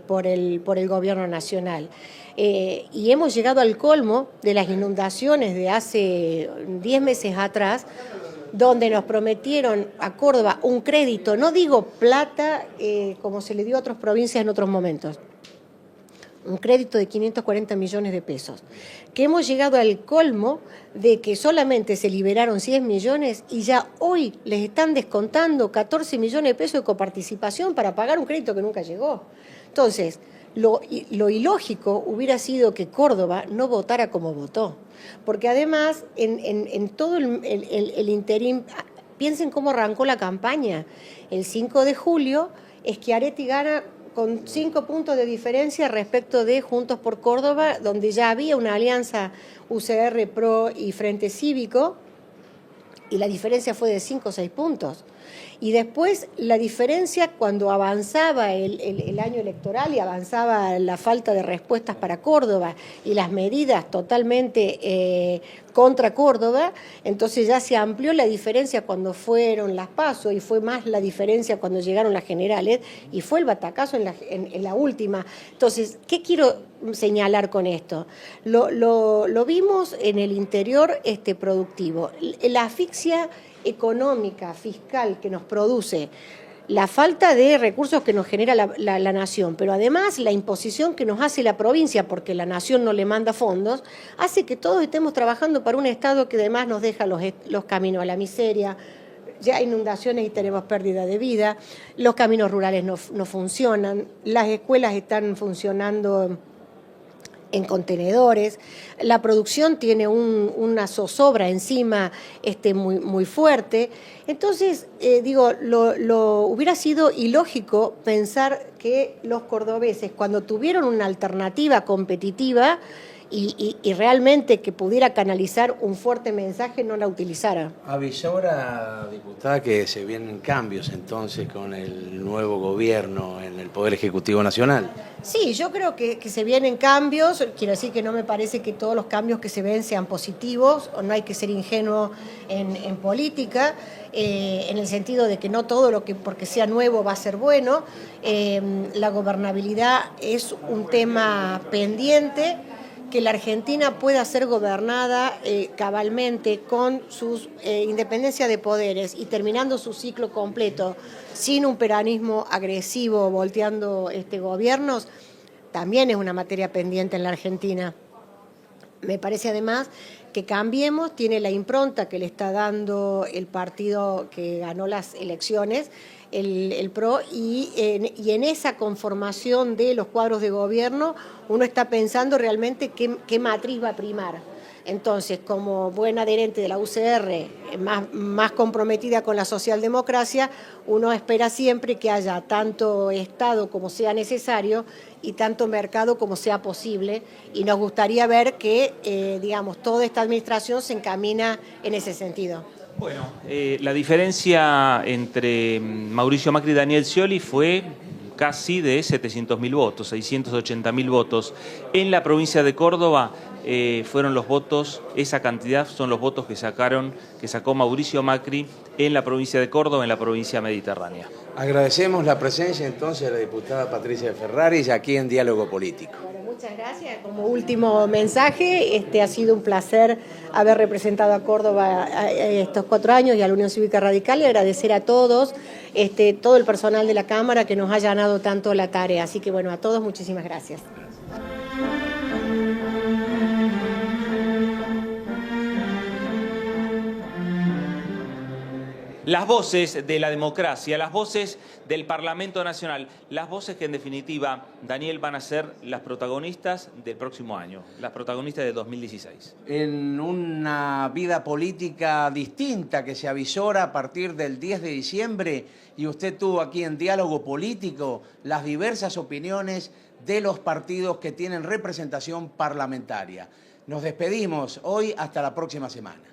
por el gobierno nacional. Y hemos llegado al colmo de las inundaciones de hace 10 meses atrás, donde nos prometieron a Córdoba un crédito, no digo plata como se le dio a otras provincias en otros momentos, un crédito de 540 millones de pesos, que hemos llegado al colmo de que solamente se liberaron 100 millones y ya hoy les están descontando 14 millones de pesos de coparticipación para pagar un crédito que nunca llegó. Entonces, lo ilógico hubiera sido que Córdoba no votara como votó, porque además en todo el interín, piensen cómo arrancó la campaña. El 5 de julio, Schiaretti gana con 5 puntos de diferencia respecto de Juntos por Córdoba, donde ya había una alianza UCR, PRO y Frente Cívico, y la diferencia fue de 5 o 6 puntos. Y después la diferencia cuando avanzaba el año electoral y avanzaba la falta de respuestas para Córdoba y las medidas totalmente contra Córdoba, entonces ya se amplió la diferencia cuando fueron las PASO y fue más la diferencia cuando llegaron las generales y fue el batacazo en la última. Entonces, ¿qué quiero señalar con esto? Lo vimos en el interior productivo. La asfixia económica, fiscal que nos produce, la falta de recursos que nos genera la nación, pero además la imposición que nos hace la provincia, porque la nación no le manda fondos, hace que todos estemos trabajando para un Estado que además nos deja los caminos a la miseria, ya hay inundaciones y tenemos pérdida de vida, los caminos rurales no funcionan, las escuelas están funcionando en contenedores, la producción tiene una zozobra encima muy, muy fuerte. Entonces, hubiera sido ilógico pensar que los cordobeses, cuando tuvieron una alternativa competitiva, y realmente que pudiera canalizar un fuerte mensaje, no la utilizara. Avisora, diputada, que se vienen cambios entonces con el nuevo gobierno en el Poder Ejecutivo Nacional. Sí, yo creo que se vienen cambios, quiero decir que no me parece que todos los cambios que se ven sean positivos, o no hay que ser ingenuo en política, en el sentido de que no todo lo que porque sea nuevo va a ser bueno. La gobernabilidad es un tema pendiente, que la Argentina pueda ser gobernada cabalmente con su independencia de poderes y terminando su ciclo completo sin un peronismo agresivo volteando gobiernos, también es una materia pendiente en la Argentina. Me parece además que Cambiemos tiene la impronta que le está dando el partido que ganó las elecciones, el PRO, y en esa conformación de los cuadros de gobierno uno está pensando realmente qué matriz va a primar. Entonces, como buen adherente de la UCR, más comprometida con la socialdemocracia, uno espera siempre que haya tanto Estado como sea necesario y tanto mercado como sea posible, y nos gustaría ver que, toda esta administración se encamina en ese sentido. Bueno, la diferencia entre Mauricio Macri y Daniel Scioli fue casi de 700.000 votos, 680.000 votos. En la provincia de Córdoba fueron los votos, esa cantidad son los votos que sacó Mauricio Macri en la provincia de Córdoba, en la provincia mediterránea. Agradecemos la presencia entonces de la diputada Patricia Ferraris aquí en Diálogo Político. Muchas gracias. Como último mensaje, ha sido un placer haber representado a Córdoba estos 4 años y a la Unión Cívica Radical, y agradecer a todos, todo el personal de la Cámara que nos ha llenado tanto la tarea. Así que bueno, a todos muchísimas gracias. Las voces de la democracia, las voces del Parlamento Nacional, las voces que en definitiva, Daniel, van a ser las protagonistas del próximo año, las protagonistas de 2016. En una vida política distinta que se avisora a partir del 10 de diciembre, y usted tuvo aquí en Diálogo Político las diversas opiniones de los partidos que tienen representación parlamentaria. Nos despedimos hoy hasta la próxima semana.